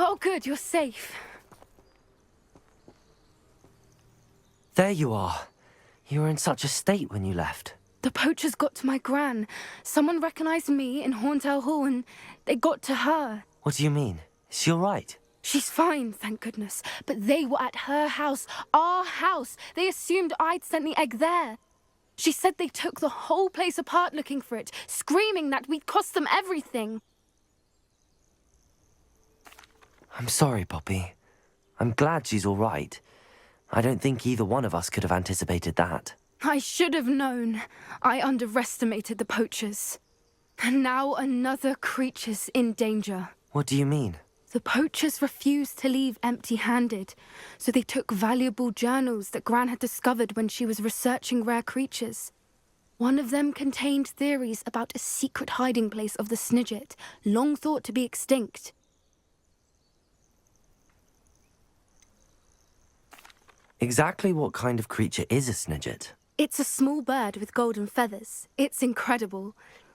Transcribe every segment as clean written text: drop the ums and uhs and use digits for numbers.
Oh, good, you're safe. There you are. You were in such a state when you left. The poachers got to my gran. Someone recognized me in Horntail Hall and they got to her. What do you mean? Is she all right? She's fine, thank goodness. But they were at her house, our house. They assumed I'd sent the egg there. She said they took the whole place apart looking for it, screaming that we'd cost them everything. I'm sorry, Poppy. I'm glad she's all right. I don't think either one of us could have anticipated that. I should have known. I underestimated the poachers. And now another creature's in danger. What do you mean? The poachers refused to leave empty-handed, so they took valuable journals that Gran had discovered when she was researching rare creatures. One of them contained theories about a secret hiding place of the Snidget, long thought to be extinct. Exactly what kind of creature is a Snidget? It's a small bird with golden feathers. It's incredible.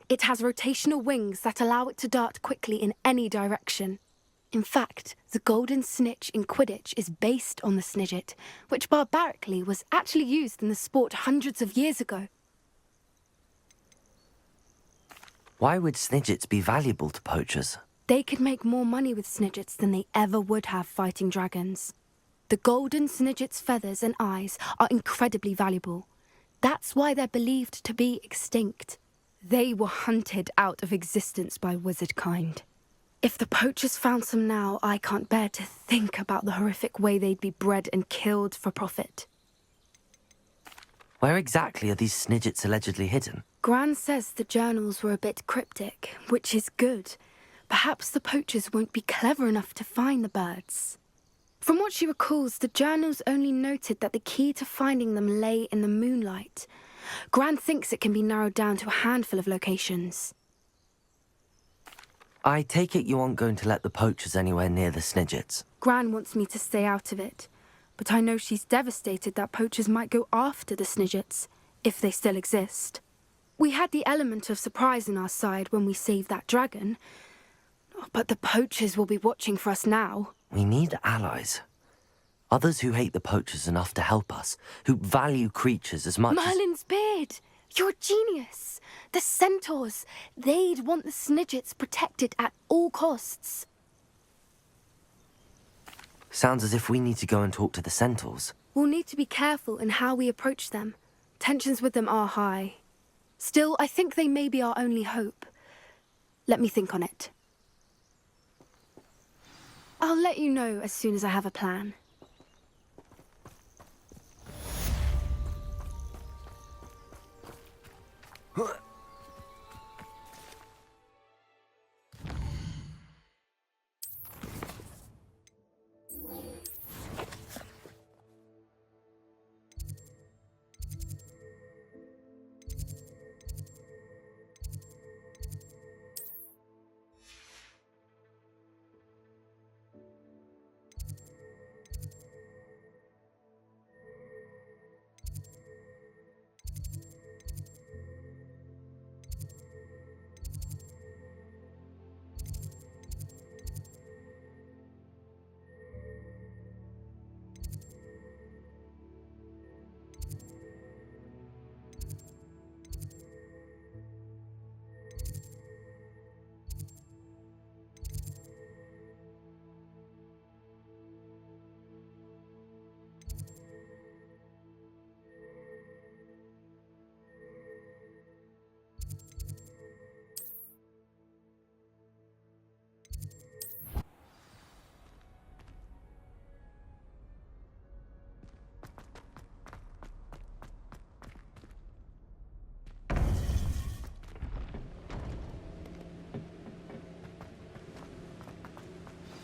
It has rotational wings that allow it to dart quickly in any direction. In fact, the golden snitch in Quidditch is based on the Snidget, which barbarically was actually used in the sport hundreds of years ago. Why would Snidgets be valuable to poachers? They could make more money with Snidgets than they ever would have fighting dragons. The golden Snidget's feathers and eyes are incredibly valuable. That's why they're believed to be extinct. They were hunted out of existence by wizard kind. If the poachers found some now, I can't bear to think about the horrific way they'd be bred and killed for profit. Where exactly are these Snidgets allegedly hidden? Gran says the journals were a bit cryptic, which is good. Perhaps the poachers won't be clever enough to find the birds. From what she recalls, the journals only noted that the key to finding them lay in the moonlight. Gran thinks it can be narrowed down to a handful of locations. I take it you aren't going to let the poachers anywhere near the Snidgets. Gran wants me to stay out of it, but I know she's devastated that poachers might go after the Snidgets, if they still exist. We had the element of surprise on our side when we saved that dragon, but the poachers will be watching for us now. We need allies. Others who hate the poachers enough to help us, who value creatures as much Merlin's beard! You're a genius! The centaurs! They'd want the Snidgets protected at all costs. Sounds as if we need to go and talk to the centaurs. We'll need to be careful in how we approach them. Tensions with them are high. Still, I think they may be our only hope. Let me think on it. I'll let you know as soon as I have a plan.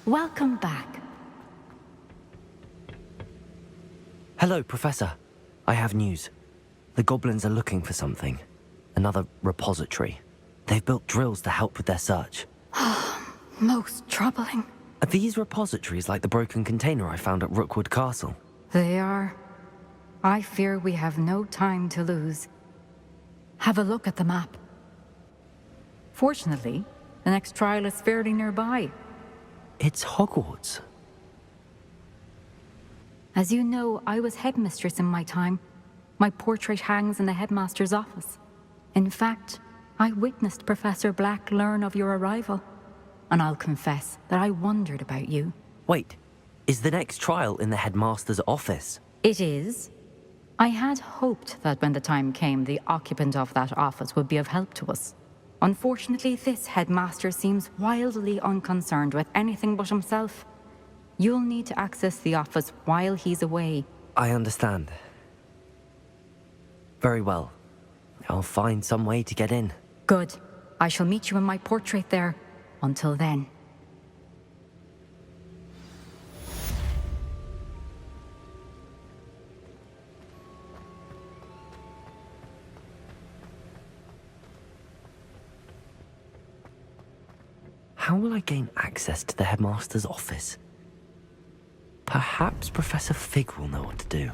Welcome back. Hello, Professor. I have news. The goblins are looking for something. Another repository. They've built drills to help with their search. Most troubling. Are these repositories like the broken container I found at Rookwood Castle? They are. I fear we have no time to lose. Have a look at the map. Fortunately, the next trial is fairly nearby. It's Hogwarts. As you know, I was headmistress in my time. My portrait hangs in the headmaster's office. In fact, I witnessed Professor Black learn of your arrival. And I'll confess that I wondered about you. Wait, is the next trial in the headmaster's office? It is. I had hoped that when the time came, the occupant of that office would be of help to us. Unfortunately, this headmaster seems wildly unconcerned with anything but himself. You'll need to access the office while he's away. I understand. Very well. I'll find some way to get in. Good. I shall meet you in my portrait there. Until then. How will I gain access to the headmaster's office? Perhaps Professor Fig will know what to do.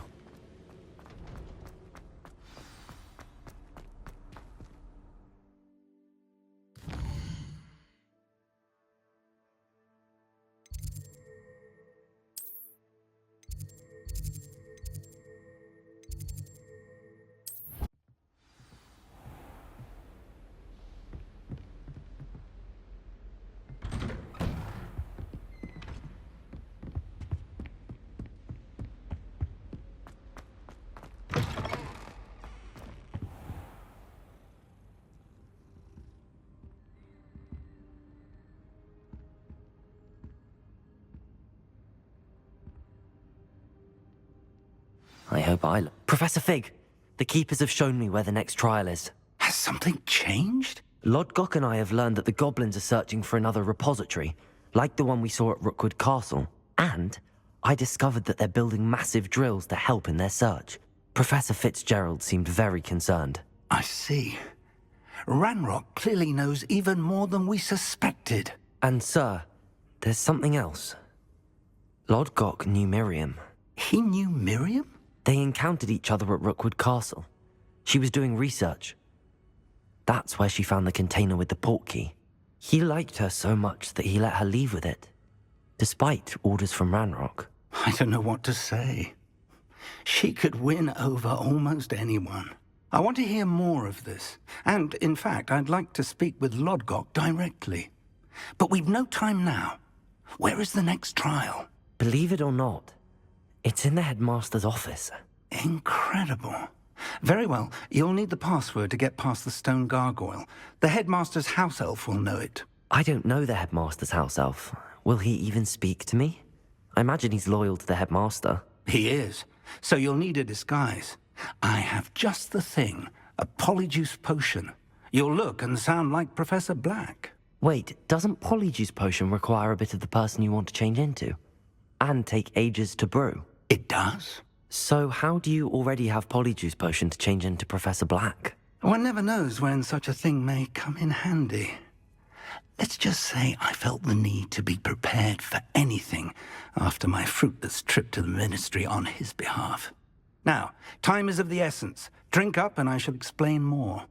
I hope Professor Fig, the Keepers have shown me where the next trial is. Has something changed? Lodgok and I have learned that the goblins are searching for another repository, like the one we saw at Rookwood Castle. And I discovered that they're building massive drills to help in their search. Professor Fitzgerald seemed very concerned. I see. Ranrock clearly knows even more than we suspected. And sir, there's something else. Lodgok knew Miriam. He knew Miriam? They encountered each other at Rookwood Castle. She was doing research. That's where she found the container with the portkey. He liked her so much that he let her leave with it, despite orders from Ranrock. I don't know what to say. She could win over almost anyone. I want to hear more of this. And, in fact, I'd like to speak with Lodgok directly. But we've no time now. Where is the next trial? Believe it or not, it's in the headmaster's office. Incredible. Very well. You'll need the password to get past the stone gargoyle. The headmaster's house elf will know it. I don't know the headmaster's house elf. Will he even speak to me? I imagine he's loyal to the headmaster. He is. So you'll need a disguise. I have just the thing. A polyjuice potion. You'll look and sound like Professor Black. Wait, doesn't polyjuice potion require a bit of the person you want to change into? And take ages to brew? It does. So how do you already have polyjuice potion to change into Professor Black? One never knows when such a thing may come in handy. Let's just say I felt the need to be prepared for anything after my fruitless trip to the Ministry on his behalf. Now, time is of the essence. Drink up and I shall explain more.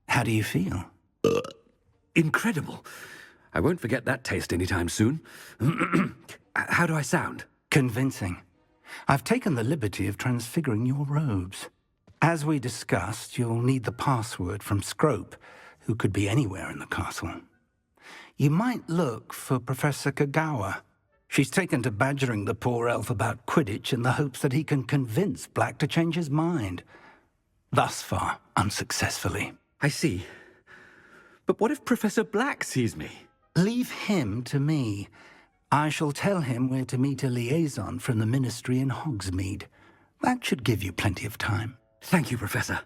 How do you feel? Incredible. I won't forget that taste anytime soon. How do I sound? Convincing. I've taken the liberty of transfiguring your robes. As we discussed, you'll need the password from Scrope, who could be anywhere in the castle. You might look for Professor Kagawa. She's taken to badgering the poor elf about Quidditch in the hopes that he can convince Black to change his mind. Thus far, unsuccessfully. I see. But what if Professor Black sees me? Leave him to me. I shall tell him where to meet a liaison from the Ministry in Hogsmeade. That should give you plenty of time. Thank you, Professor.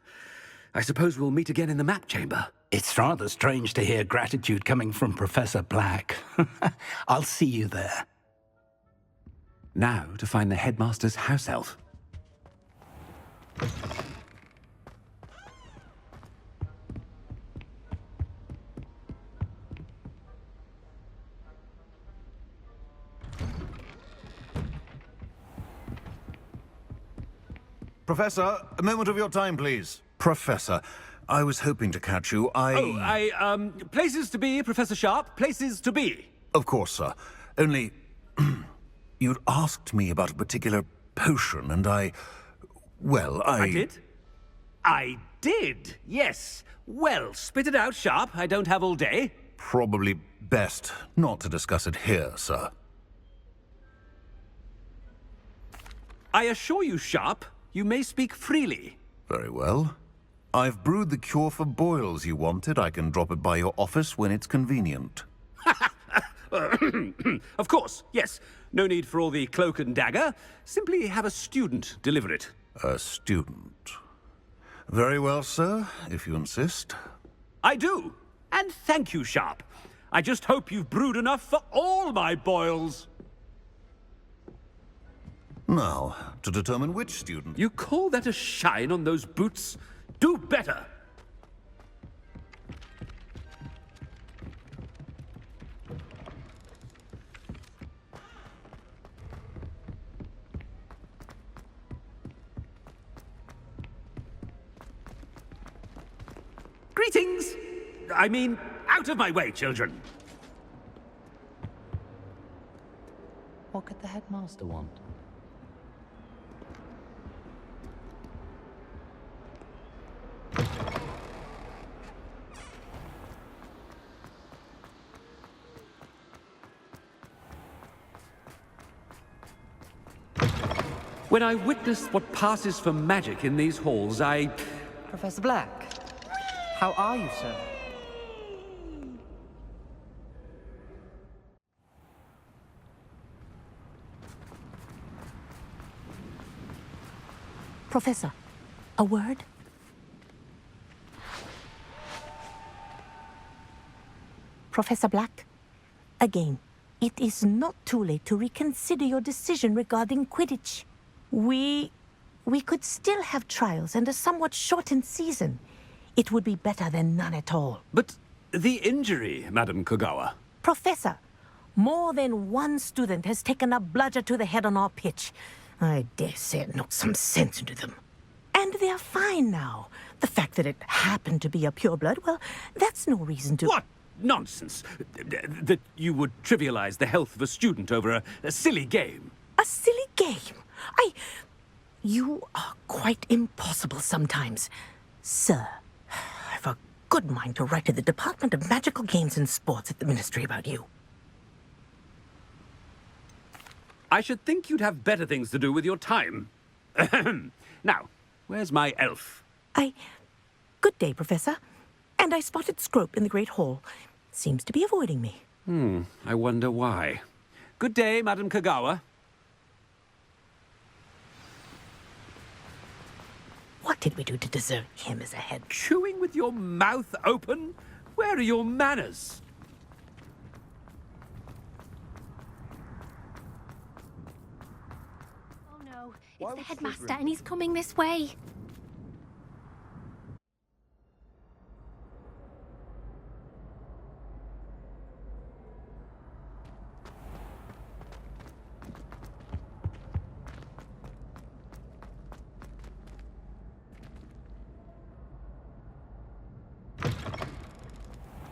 I suppose we'll meet again in the map chamber. It's rather strange to hear gratitude coming from Professor Black. I'll see you there. Now to find the headmaster's house elf. Professor, a moment of your time, please. Professor, I was hoping to catch you. Places to be, Professor Sharp, places to be. Of course, sir. Only, you'd asked me about a particular potion, and I did? I did, yes. Well, spit it out, Sharp. I don't have all day. Probably best not to discuss it here, sir. I assure you, Sharp, you may speak freely. Very well. I've brewed the cure for boils you wanted. I can drop it by your office when it's convenient. Of course, yes. No need for all the cloak and dagger. Simply have a student deliver it. A student. Very well, sir, if you insist. I do. And thank you, Sharp. I just hope you've brewed enough for all my boils. Now, to determine which student... You call that a shine on those boots? Do better. Greetings! I mean, out of my way, children. What could the headmaster want? When I witness what passes for magic in these halls, Professor Black, how are you, sir? Professor, a word? Professor Black, again, it is not too late to reconsider your decision regarding Quidditch. We could still have trials and a somewhat shortened season. It would be better than none at all. But the injury, Madam Kogawa. Professor, more than one student has taken a bludger to the head on our pitch. I dare say it knocked some sense into them. And they're fine now. The fact that it happened to be a pureblood, well, that's no reason to... What nonsense! That you would trivialize the health of a student over a silly game. A silly game? You are quite impossible sometimes. Sir, I've a good mind to write to the Department of Magical Games and Sports at the Ministry about you. I should think you'd have better things to do with your time. Now, where's my elf? Good day, Professor. And I spotted Scrope in the Great Hall. Seems to be avoiding me. I wonder why. Good day, Madam Kogawa. What did we do to deserve him as a head? Chewing with your mouth open? Where are your manners? Oh no, it's the headmaster and he's coming this way.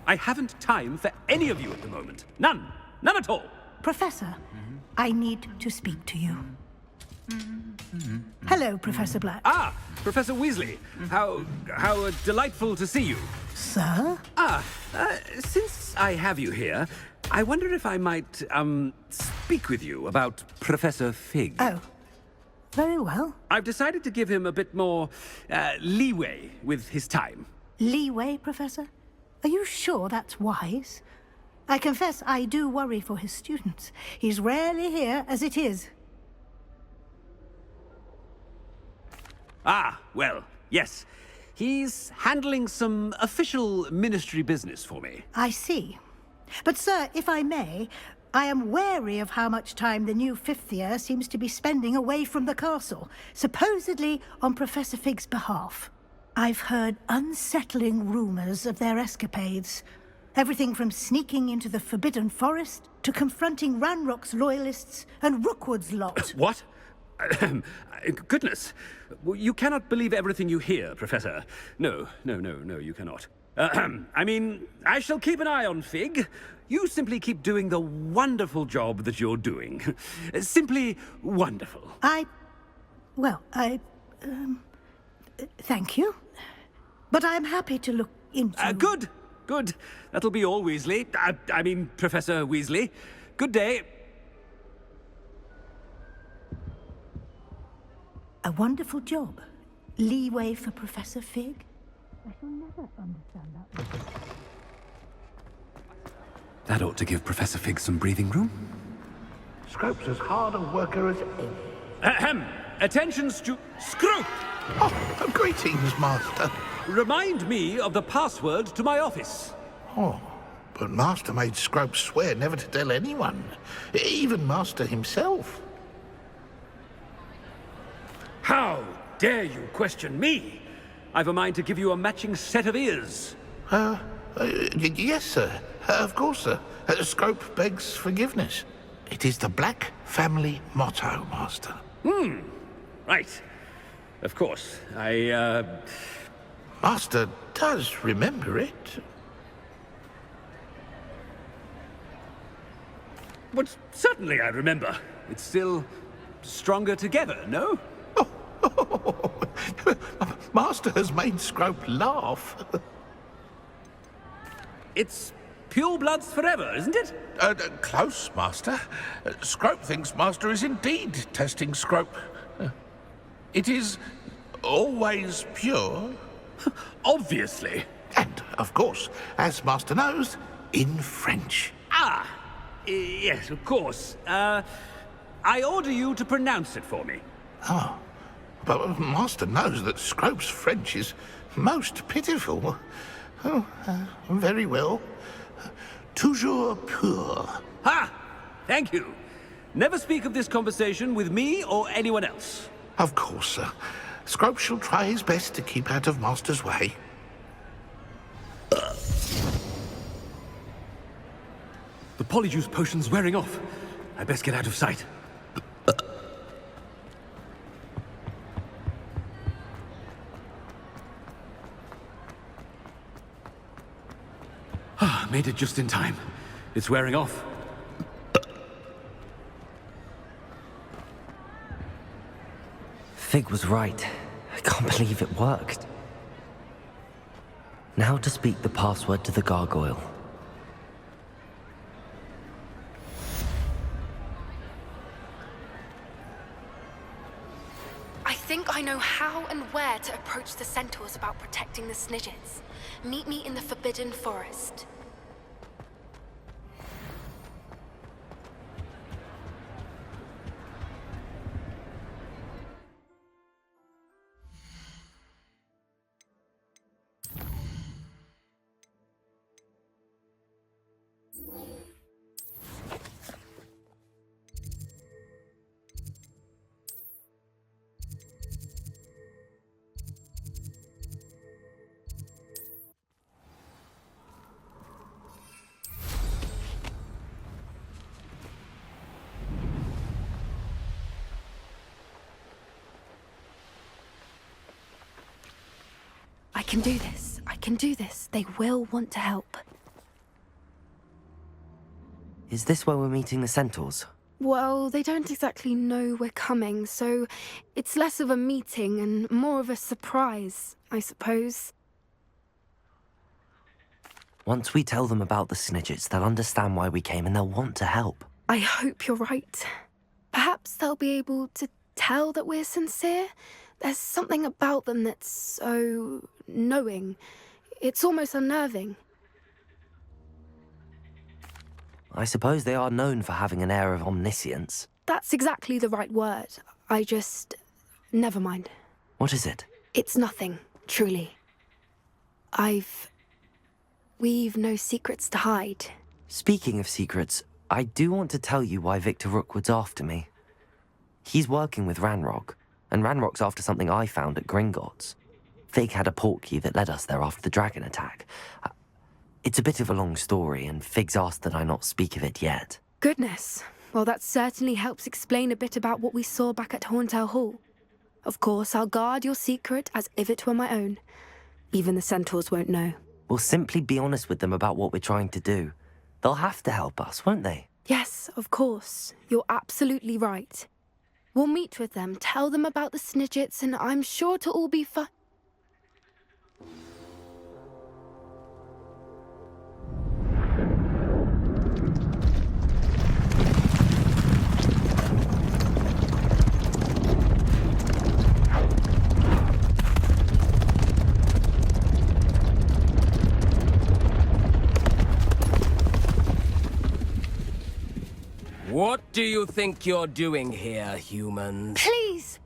I haven't time for any of you at the moment. None. None at all. Professor, I need to speak to you. Hello, Professor Black. Ah, Professor Weasley. How delightful to see you. Sir? Since I have you here, I wonder if I might, speak with you about Professor Fig. Oh, very well. I've decided to give him a bit more, leeway with his time. Leeway, Professor? Are you sure that's wise? I confess I do worry for his students. He's rarely here as it is. Ah, well, yes. He's handling some official ministry business for me. I see. But, sir, if I may, I am wary of how much time the new fifth year seems to be spending away from the castle, supposedly on Professor Fig's behalf. I've heard unsettling rumors of their escapades. Everything from sneaking into the Forbidden Forest to confronting Ranrock's loyalists and Rookwood's lot. What? Goodness. You cannot believe everything you hear, Professor. No, you cannot. I mean, I shall keep an eye on Fig. You simply keep doing the wonderful job that you're doing. Simply wonderful. Thank you. But I'm happy to look into... Good. That'll be all, Weasley. I mean, Professor Weasley. Good day. A wonderful job. Leeway for Professor Fig? I shall never understand that. That ought to give Professor Fig some breathing room. Scrope's as hard a worker as any. Ahem! Attention, Scrope! Oh, greetings, Master. Remind me of the password to my office. Oh, but Master made Scrope swear never to tell anyone, even Master himself. How dare you question me? I've a mind to give you a matching set of ears. Yes, sir. Of course, sir. Scrope begs forgiveness. It is the Black family motto, Master. Right. Of course. Master does remember it. But certainly I remember. It's still stronger together, no? Master has made Scrope laugh. It's pure bloods forever, isn't it? Close, Master. Scrope thinks Master is indeed testing Scrope. It is always pure. Obviously. And, of course, as Master knows, in French. Yes, of course. I order you to pronounce it for me. Oh, but Master knows that Scrope's French is most pitiful. Oh, very well. Toujours pur. Ha! Thank you. Never speak of this conversation with me or anyone else. Of course, sir. Scrope shall try his best to keep out of Master's way. The polyjuice potion's wearing off. I best get out of sight. Made it just in time. It's wearing off. Fig was right. I can't believe it worked. Now to speak the password to the gargoyle. I think I know how and where to approach the centaurs about protecting the Snidgets. Meet me in the Forbidden Forest. I can do this. I can do this. They will want to help. Is this where we're meeting the centaurs? Well, they don't exactly know we're coming, so it's less of a meeting and more of a surprise, I suppose. Once we tell them about the Snidgets, they'll understand why we came and they'll want to help. I hope you're right. Perhaps they'll be able to tell that we're sincere. There's something about them that's so knowing. It's almost unnerving. I suppose they are known for having an air of omniscience. That's exactly the right word. Never mind. What is it? It's nothing, truly. We've no secrets to hide. Speaking of secrets, I do want to tell you why Victor Rookwood's after me. He's working with Ranrock, and Ranrock's after something I found at Gringotts. Fig had a portkey that led us there after the dragon attack. It's a bit of a long story, and Fig's asked that I not speak of it yet. Goodness. Well, that certainly helps explain a bit about what we saw back at Horntail Hall. Of course, I'll guard your secret as if it were my own. Even the centaurs won't know. We'll simply be honest with them about what we're trying to do. They'll have to help us, won't they? Yes, of course. You're absolutely right. We'll meet with them, tell them about the Snidgets, and I'm sure to all be fine. What do you think you're doing here, humans? Please!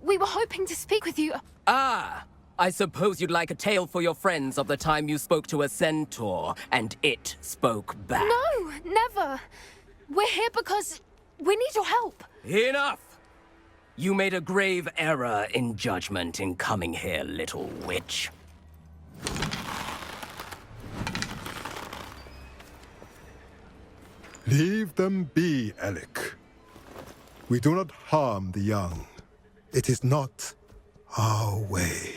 We were hoping to speak with you. Ah! I suppose you'd like a tale for your friends of the time you spoke to a centaur, and it spoke back. No, never. We're here because we need your help. Enough! You made a grave error in judgment in coming here, little witch. Leave them be, Alec. We do not harm the young. It is not our way.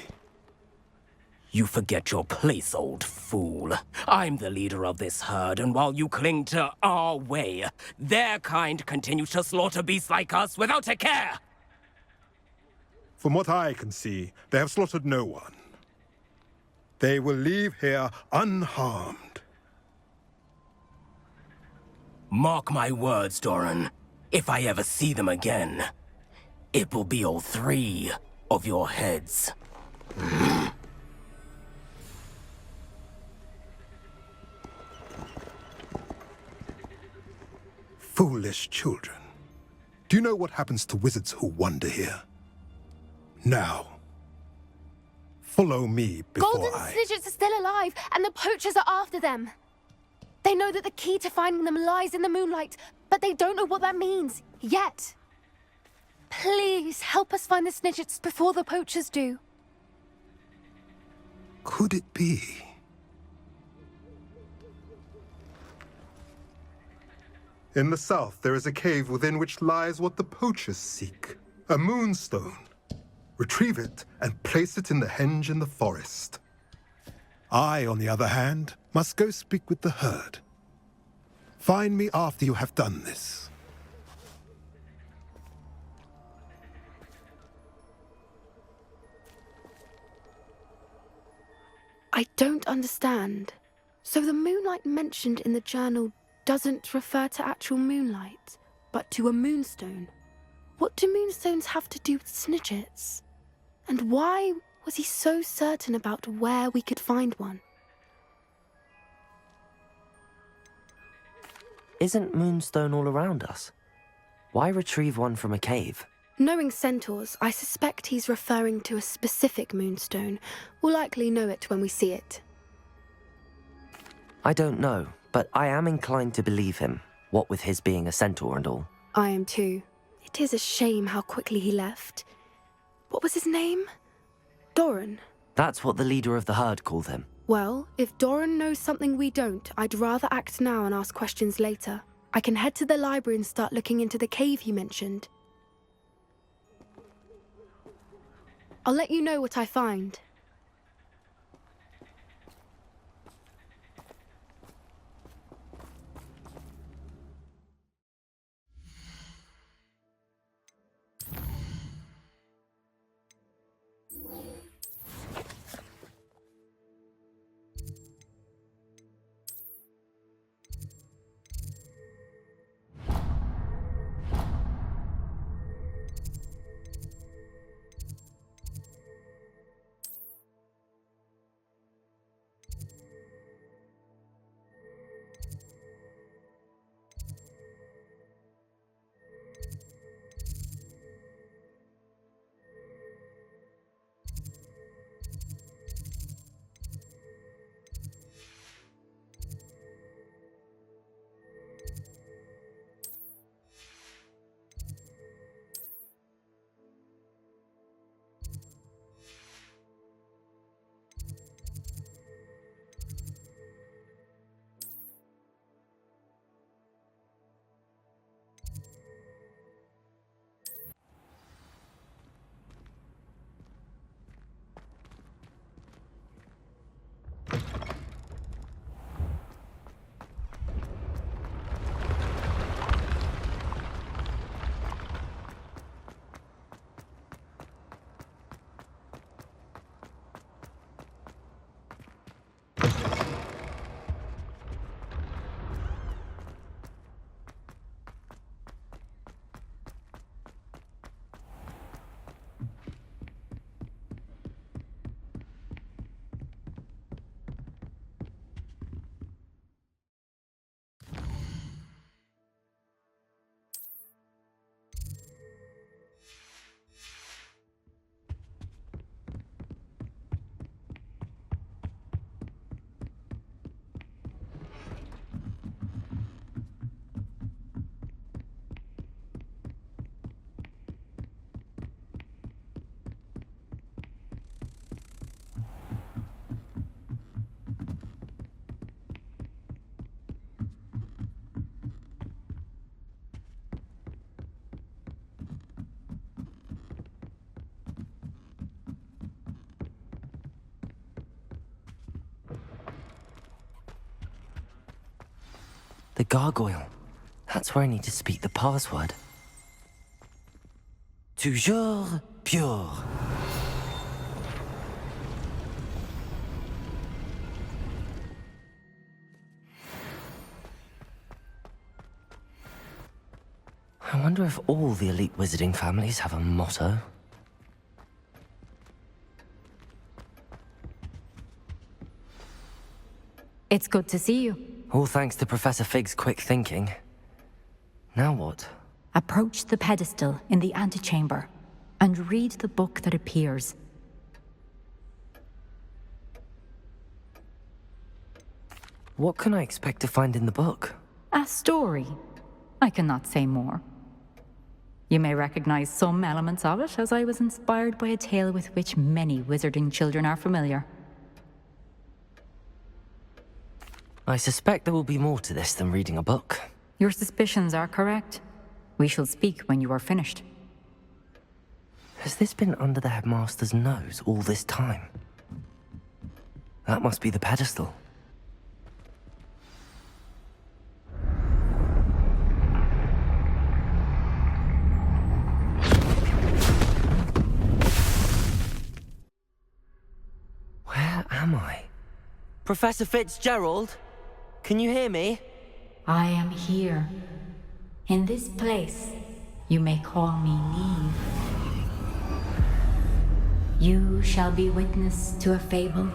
You forget your place, old fool. I'm the leader of this herd, and while you cling to our way, their kind continues to slaughter beasts like us without a care! From what I can see, they have slaughtered no one. They will leave here unharmed. Mark my words, Doran. If I ever see them again, it will be all 3 of your heads. Foolish children. Do you know what happens to wizards who wander here? Now, follow me before Golden I... Snidgets are still alive, and the poachers are after them. They know that the key to finding them lies in the moonlight, but they don't know what that means, yet. Please, help us find the Snidgets before the poachers do. Could it be? In the south, there is a cave within which lies what the poachers seek. A moonstone. Retrieve it and place it in the henge in the forest. I, on the other hand, must go speak with the herd. Find me after you have done this. I don't understand. So the moonlight mentioned in the journal doesn't refer to actual moonlight, but to a moonstone. What do moonstones have to do with Snidgets? And why was he so certain about where we could find one? Isn't Moonstone all around us? Why retrieve one from a cave? Knowing centaurs, I suspect he's referring to a specific moonstone. We'll likely know it when we see it. I don't know, but I am inclined to believe him, what with his being a centaur and all. I am too. It is a shame how quickly he left. What was his name? Doran. That's what the leader of the herd called him. Well, if Doran knows something we don't, I'd rather act now and ask questions later. I can head to the library and start looking into the cave you mentioned. I'll let you know what I find. The gargoyle. That's where I need to speak the password. Toujours pure. I wonder if all the elite wizarding families have a motto. It's good to see you. All thanks to Professor Fig's quick thinking. Now what? Approach the pedestal in the antechamber and read the book that appears. What can I expect to find in the book? A story. I cannot say more. You may recognize some elements of it, as I was inspired by a tale with which many wizarding children are familiar. I suspect there will be more to this than reading a book. Your suspicions are correct. We shall speak when you are finished. Has this been under the headmaster's nose all this time? That must be the pedestal. Where am I? Professor Fitzgerald? Can you hear me? I am here. In this place, you may call me Niamh. You shall be witness to a fable.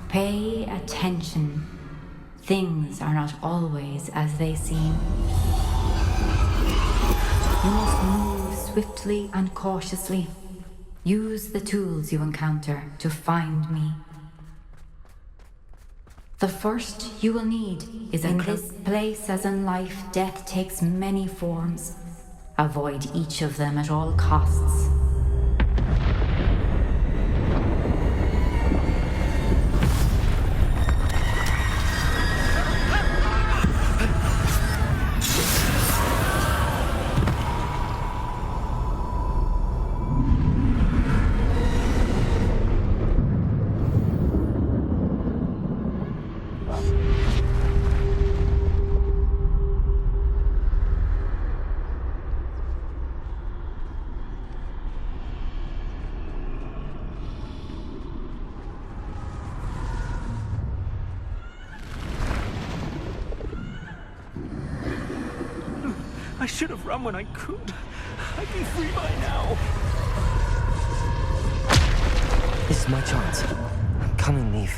Pay attention. Things are not always as they seem. You must move swiftly and cautiously. Use the tools you encounter to find me. The first you will need is in this place, as in life, death takes many forms. Avoid each of them at all costs. I should have run when I could. I'd be free by now. This is my chance. I'm coming, Niamh.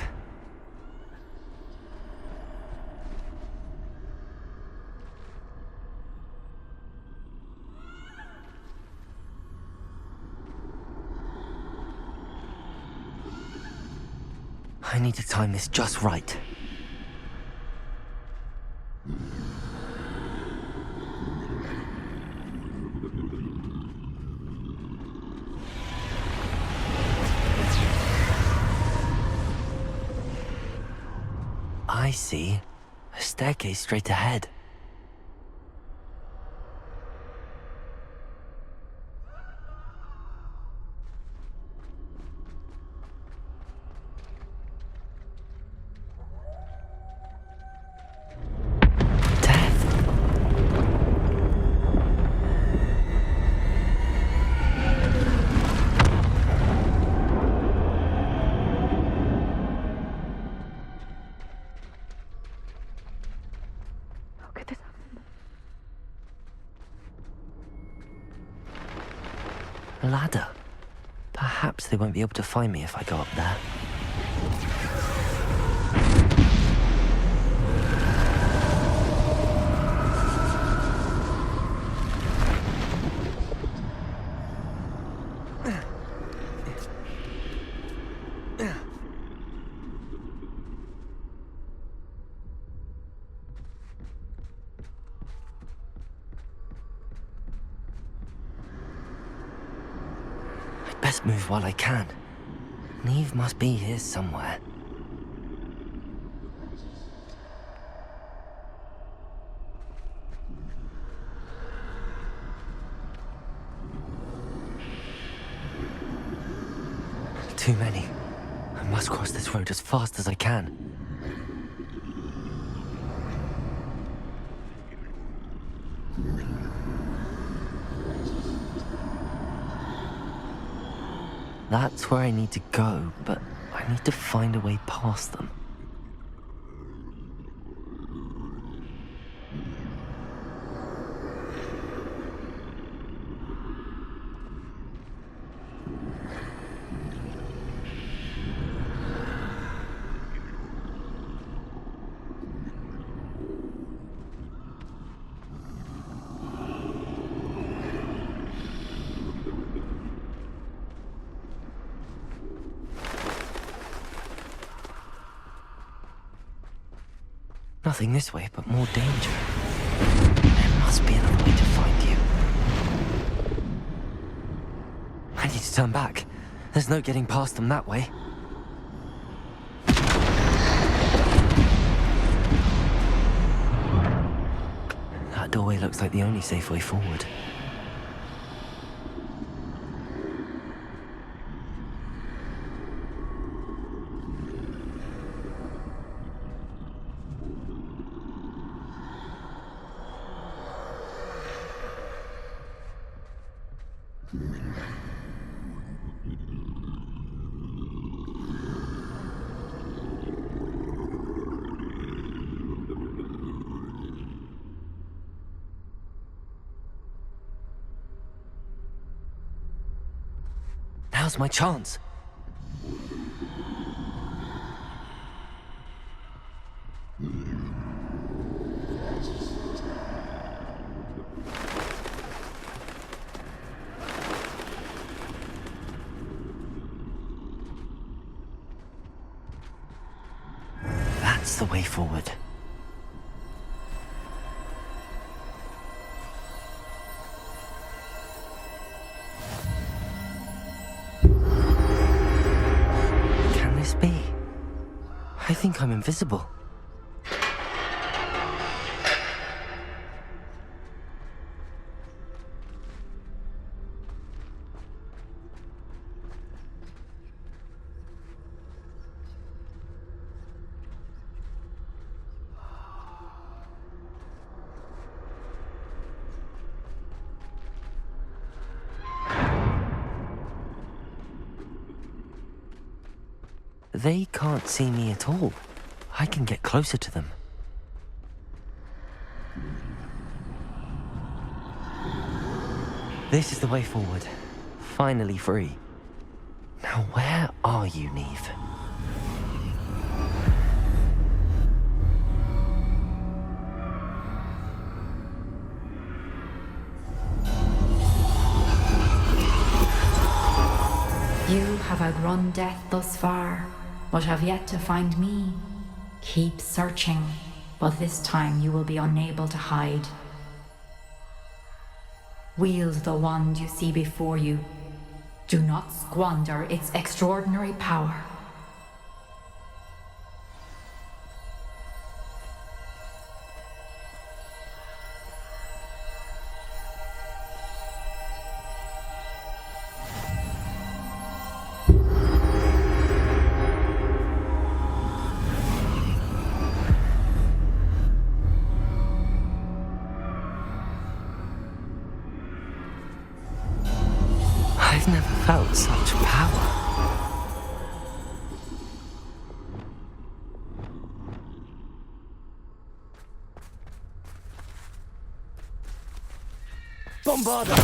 I need to time this just right. I see. A staircase straight ahead. A ladder. Perhaps they won't be able to find me if I go up there. Best move while I can. Niamh must be here somewhere. Too many. I must cross this road as fast as I can. That's where I need to go, but I need to find a way past them. Nothing this way, but more danger. There must be another way to find you. I need to turn back. There's no getting past them that way. That doorway looks like the only safe way forward. Now's my chance. That's the way forward. Be? I think I'm invisible. They can't see me at all. I can get closer to them. This is the way forward. Finally free. Now where are you, Niamh? You have outrun death thus far, but have yet to find me. Keep searching, but this time you will be unable to hide. Wield the wand you see before you. Do not squander its extraordinary power. I've never felt such power. Bombarda!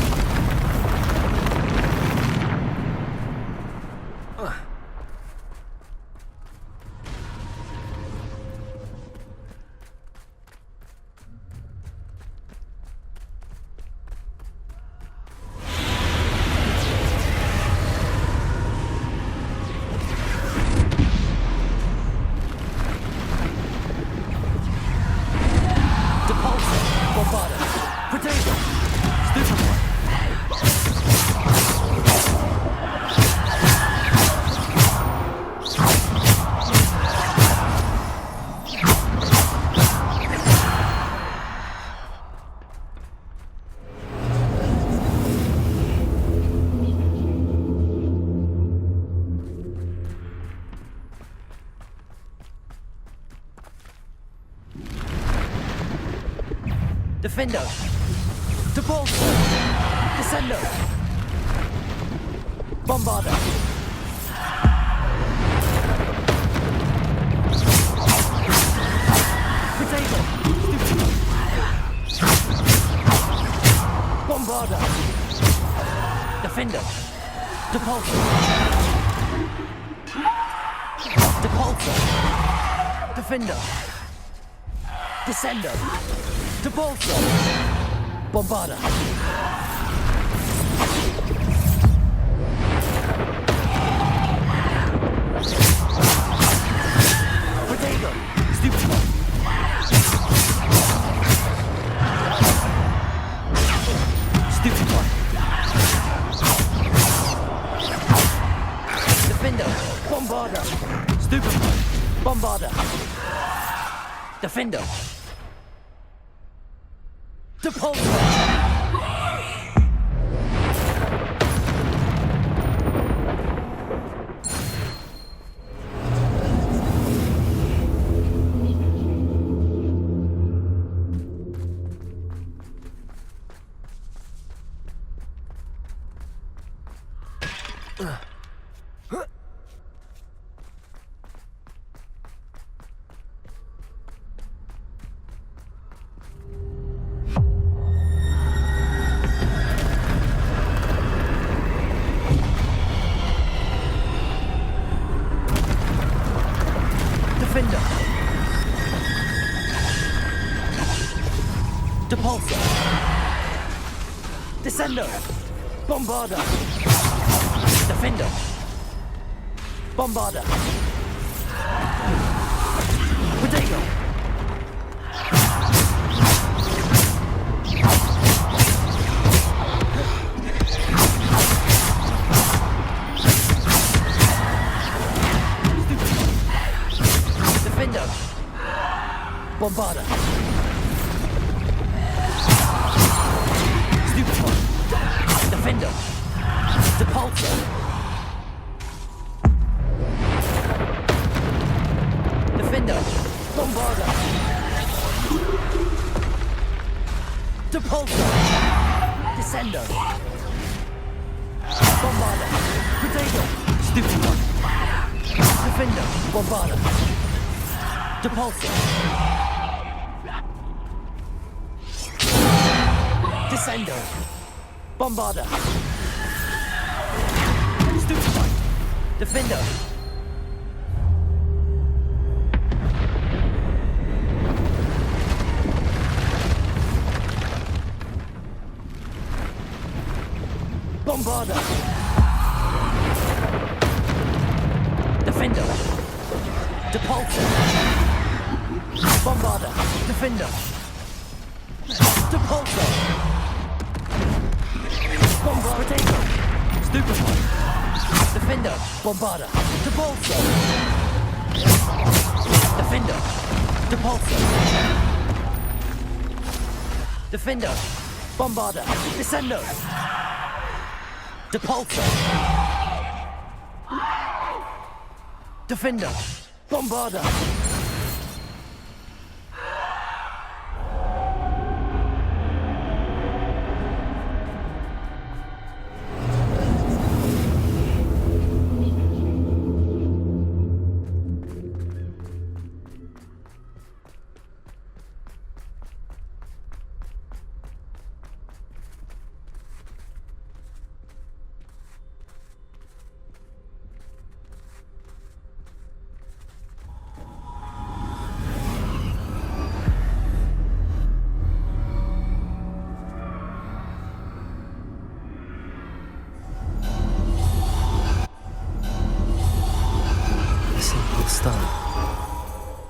Defendo! Depulso! Descendo! Bombarda! Bombarda! Defender! Depulsor! Depulsor! Defender! Descender! Depulsor! Bombarda! Protego! Stupefy! Stupefy! Defender! Bombarda! Stupefy! Bombarda! Defender! Depulsor! Defender! Depulsor! Descender! Bombarda! Defender! Bombarda! Protego! Defender! Bombarda! Stupefy! Defender! Depulsor! Defender! Bombarda! Depulsor! Descender! Bombarda! Protego! Stupefy! Defender! Bombarda! Depulsor! Descender! Bombarda! Stupefy! Defender! Bombarda! Defender! Depulsor! Bombarda! Defender! Depulsor! Bombarda! Protego! Stupefy! Defender! Bombarda! Depulsor! Defender! Depulsor! Defender! Bombarda! Descender! Depulsor! Defender! Bombarda!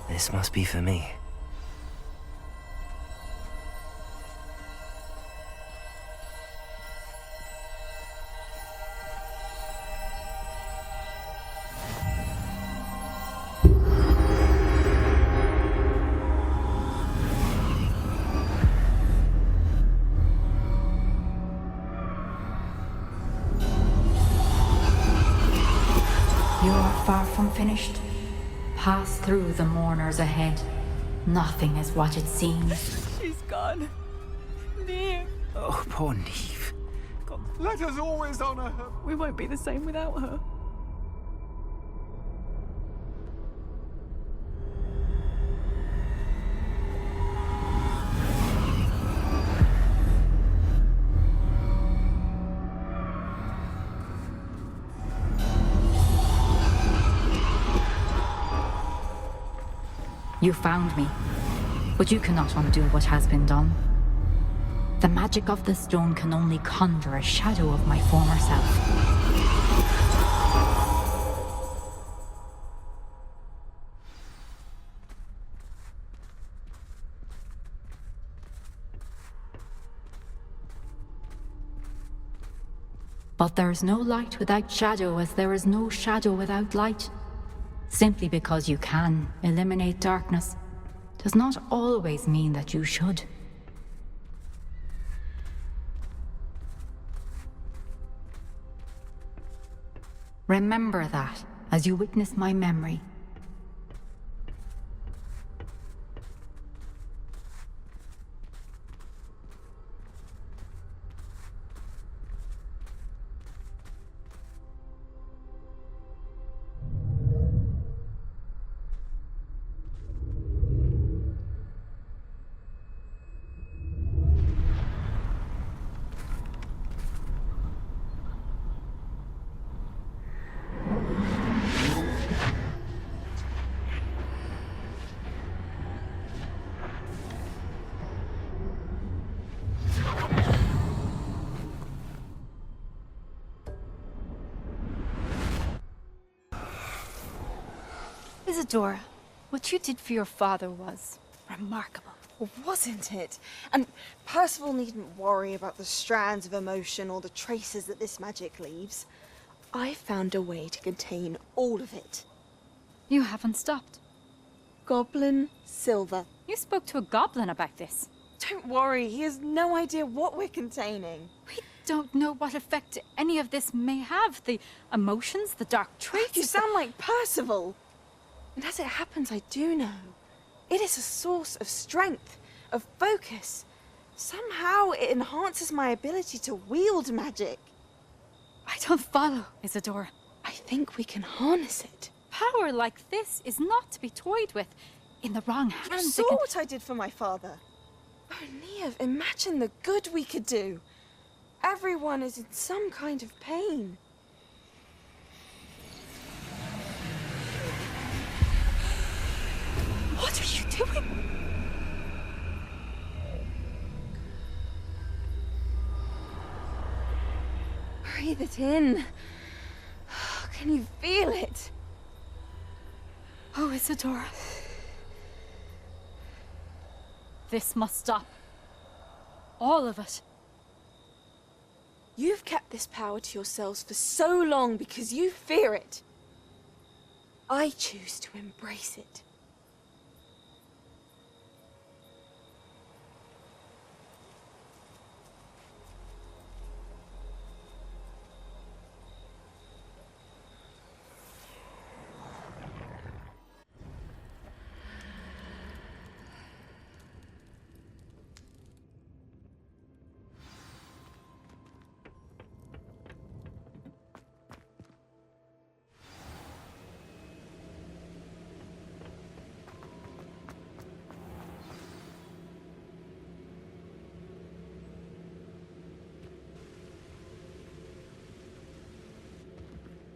This must be for me. You are far from finished. Pass through the mourners ahead. Nothing is what it seems. She's gone. Niamh. Oh, poor Niamh. God, let us always honor her. We won't be the same without her. You found me, but you cannot undo what has been done. The magic of the stone can only conjure a shadow of my former self. But there is no light without shadow, as there is no shadow without light. Simply because you can eliminate darkness does not always mean that you should. Remember that as you witness my memory. Isadora, what you did for your father was remarkable. Well, wasn't it? And Percival needn't worry about the strands of emotion or the traces that this magic leaves. I found a way to contain all of it. You haven't stopped. Goblin Silver. You spoke to a goblin about this. Don't worry, he has no idea what we're containing. We don't know what effect any of this may have. The emotions, the dark traits. You sound like Percival. And as it happens, I do know. It is a source of strength, of focus. Somehow it enhances my ability to wield magic. I don't follow, Isadora. I think we can harness it. Power like this is not to be toyed with. In the wrong hands, You saw what I did for my father. Oh, Niamh, imagine the good we could do. Everyone is in some kind of pain. What are you doing? Breathe it in. Can you feel it? Oh, Isadora. This must stop. All of it. You've kept this power to yourselves for so long because you fear it. I choose to embrace it.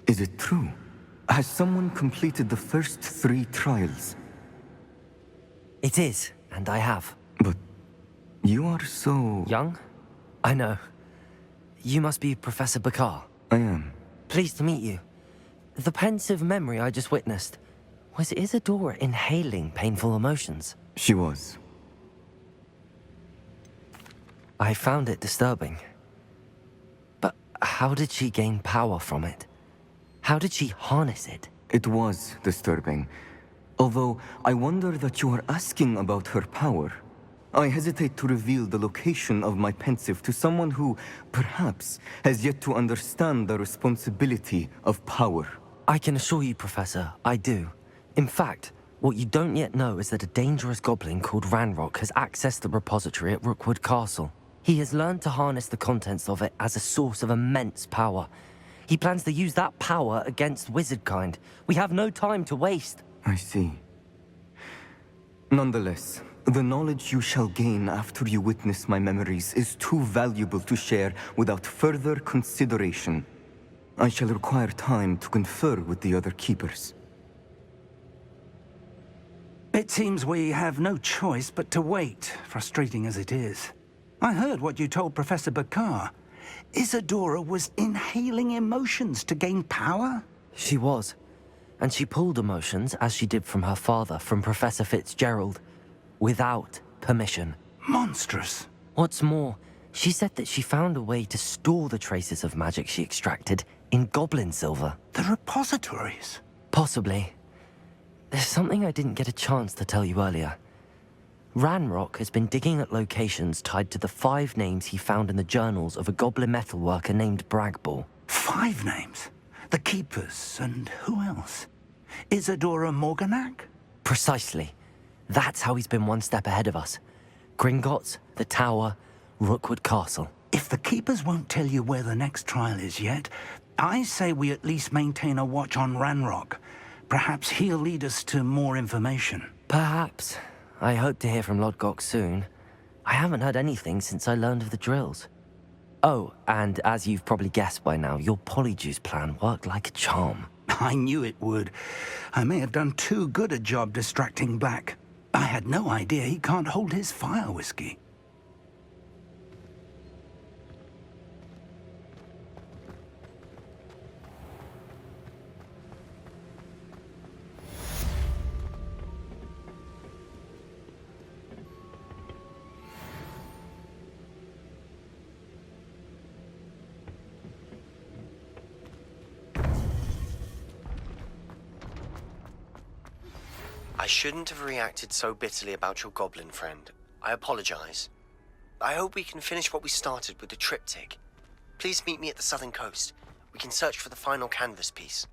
Is it true? Has someone completed the first 3 trials? It is, and I have. But you are so... Young? I know. You must be Professor Bakar. I am. Pleased to meet you. The pensive memory I just witnessed, was Isadora inhaling painful emotions? She was. I found it disturbing. But how did she gain power from it? How did she harness it? It was disturbing. Although, I wonder that you are asking about her power. I hesitate to reveal the location of my pensive to someone who, perhaps, has yet to understand the responsibility of power. I can assure you, Professor, I do. In fact, what you don't yet know is that a dangerous goblin called Ranrock has accessed the repository at Rookwood Castle. He has learned to harness the contents of it as a source of immense power. He plans to use that power against wizardkind. We have no time to waste. I see. Nonetheless, the knowledge you shall gain after you witness my memories is too valuable to share without further consideration. I shall require time to confer with the other keepers. It seems we have no choice but to wait, frustrating as it is. I heard what you told Professor Bakar. Isadora was inhaling emotions to gain power? She was. And she pulled emotions, as she did from her father, from Professor Fitzgerald, without permission. Monstrous. What's more, she said that she found a way to store the traces of magic she extracted in goblin silver. The repositories? Possibly. There's something I didn't get a chance to tell you earlier. Ranrock has been digging at locations tied to the 5 names he found in the journals of a goblin metalworker named Bragball. 5 names? The Keepers, and who else? Isadora Morganac? Precisely. That's how he's been one step ahead of us. Gringotts, the Tower, Rookwood Castle. If the Keepers won't tell you where the next trial is yet, I say we at least maintain a watch on Ranrock. Perhaps he'll lead us to more information. Perhaps. I hope to hear from Lodgok soon. I haven't heard anything since I learned of the drills. Oh, and as you've probably guessed by now, your Polyjuice plan worked like a charm. I knew it would. I may have done too good a job distracting Black. I had no idea he can't hold his fire whiskey. I shouldn't have reacted so bitterly about your goblin friend. I apologize. I hope we can finish what we started with the triptych. Please meet me at the southern coast. We can search for the final canvas piece.